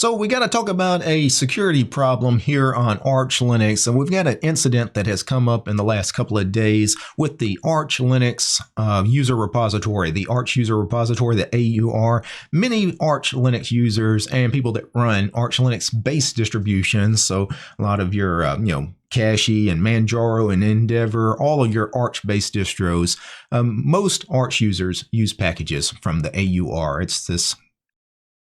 So we got to talk about a security problem here on Arch Linux, and we've got an incident that has come up in the last couple of days with the Arch Linux user repository, the Arch user repository, the AUR. Many Arch Linux users and people that run Arch Linux based distributions, so a lot of your Cache and Manjaro and Endeavor, all of your Arch-based distros, most Arch users use packages from the AUR. It's this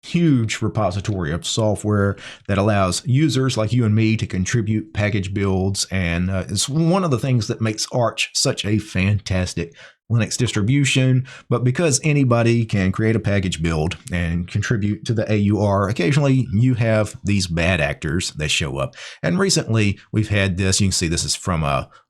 huge repository of software that allows users like you and me to contribute package builds, and it's one of the things that makes Arch such a fantastic Linux distribution. But because anybody can create a package build and contribute to the AUR, occasionally you have these bad actors that show up. And recently we've had this. You can see this is from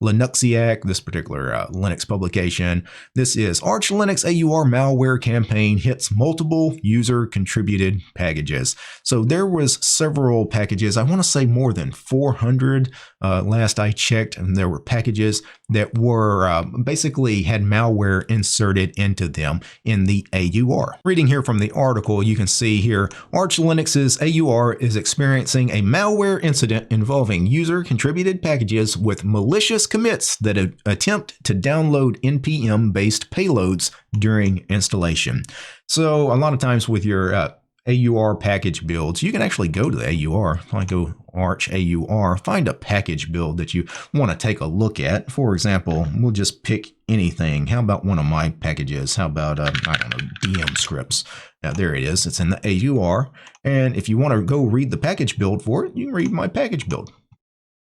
Linuxiac, this particular Linux publication. This is Arch Linux AUR malware campaign hits multiple user contributed packages. So there was several packages. I want to say more than 400 last I checked, and there were packages that were basically had malware inserted into them in the AUR. Reading here from the article, you can see here, Arch Linux's AUR is experiencing a malware incident involving user-contributed packages with malicious commits that attempt to download NPM-based payloads during installation. So a lot of times with your AUR package builds, you can actually go to the AUR. If I go Arch AUR, find a package build that you want to take a look at. For example, we'll just pick anything. How about one of my packages? How about, I don't know, DM scripts. Now, there it is. It's in the AUR. And if you want to go read the package build for it, you can read my package build.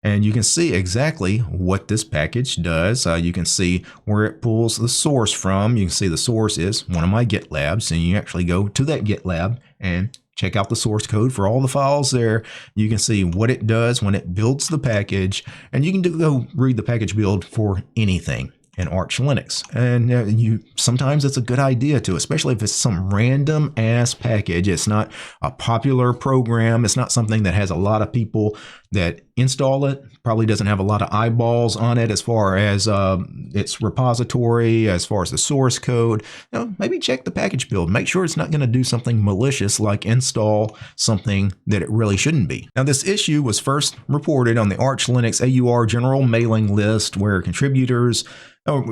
And you can see exactly what this package does. You can see where it pulls the source from. You can see the source is one of my GitLabs, and you actually go to that GitLab and check out the source code for all the files there. You can see what it does when it builds the package, and you can go read the package build for anything in Arch Linux. And sometimes it's a good idea to, especially if it's some random ass package. It's not a popular program. It's not something that has a lot of people that install it. Probably doesn't have a lot of eyeballs on it as far as its repository, as far as the source code. Maybe check the package build. Make sure it's not going to do something malicious like install something that it really shouldn't be. Now, this issue was first reported on the Arch Linux AUR general mailing list, where contributors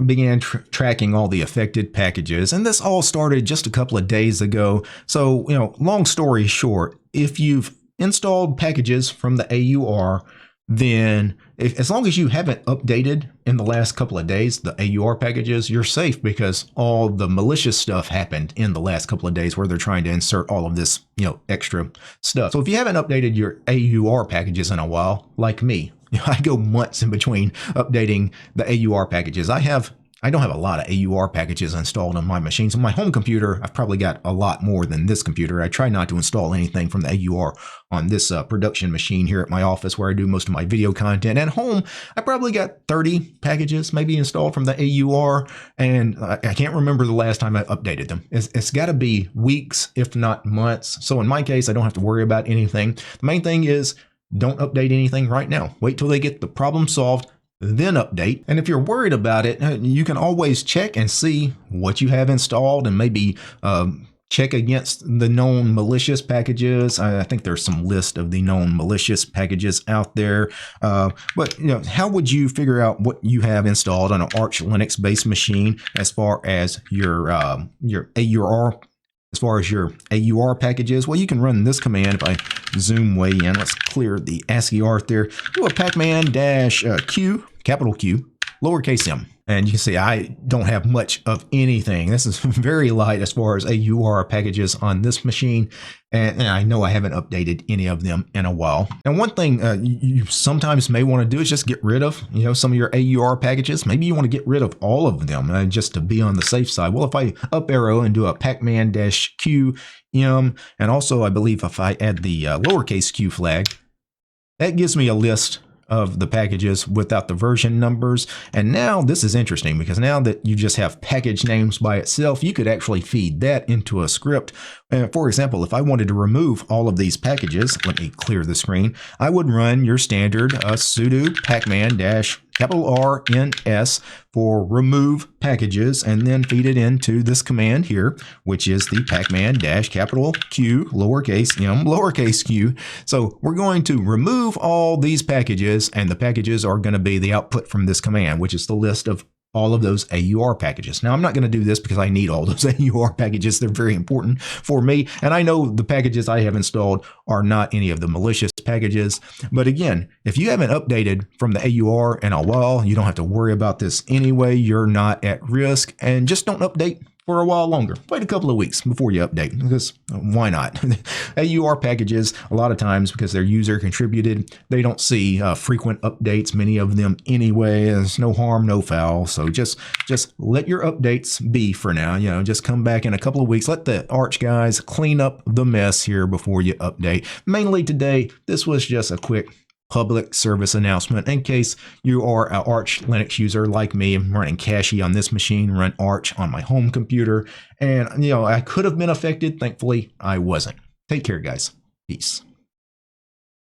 began tracking all the affected packages. And this all started just a couple of days ago. So, long story short, if you've installed packages from the AUR, then as long as you haven't updated in the last couple of days the AUR packages, you're safe, because all the malicious stuff happened in the last couple of days where they're trying to insert all of this, extra stuff. So if you haven't updated your AUR packages in a while, like me, I go months in between updating the AUR packages. I don't have a lot of AUR packages installed on my machines. On my home computer, I've probably got a lot more than this computer. I try not to install anything from the AUR on this production machine here at my office, where I do most of my video content. At home, I probably got 30 packages maybe installed from the AUR, and I can't remember the last time I updated them. It's got to be weeks, if not months. So in my case, I don't have to worry about anything. The main thing is, don't update anything right now. Wait till they get the problem solved, then update. And if you're worried about it, you can always check and see what you have installed, and maybe check against the known malicious packages. I think there's some list of the known malicious packages out there. But how would you figure out what you have installed on an Arch Linux based machine as far as your AUR? As far as your AUR packages, well, you can run this command. If I zoom way in, let's clear the ASCII art there. Do a pacman-q, capital Q, lowercase m. And you can see I don't have much of anything. This is very light as far as AUR packages on this machine. And I know I haven't updated any of them in a while. And one thing you sometimes may want to do is just get rid of, some of your AUR packages. Maybe you want to get rid of all of them just to be on the safe side. Well, if I up arrow and do a pacman-q m, and also I believe if I add the lowercase q flag, that gives me a list of the packages without the version numbers. And now this is interesting, because now that you just have package names by itself, you could actually feed that into a script And for example, if I wanted to remove all of these packages, let me clear the screen, I would run your standard sudo pacman-RNS for remove packages and then feed it into this command here, which is the pacman-Q lowercase m lowercase q. So we're going to remove all these packages, and the packages are going to be the output from this command, which is the list of all of those AUR packages. Now, I'm not going to do this because I need all those AUR packages. They're very important for me. And I know the packages I have installed are not any of the malicious packages. But again, if you haven't updated from the AUR in a while, you don't have to worry about this anyway. You're not at risk, and just don't update for a while longer. Wait a couple of weeks before you update, because why not? AUR packages, a lot of times, because they're user contributed, they don't see frequent updates, many of them anyway. There's no harm, no foul. So just let your updates be for now. You know, just come back in a couple of weeks. Let the Arch guys clean up the mess here before you update. Mainly today, this was just a quick public service announcement in case you are an Arch Linux user like me. I'm running Cache on this machine, run Arch on my home computer, and I could have been affected. Thankfully, I wasn't. Take care, guys. Peace.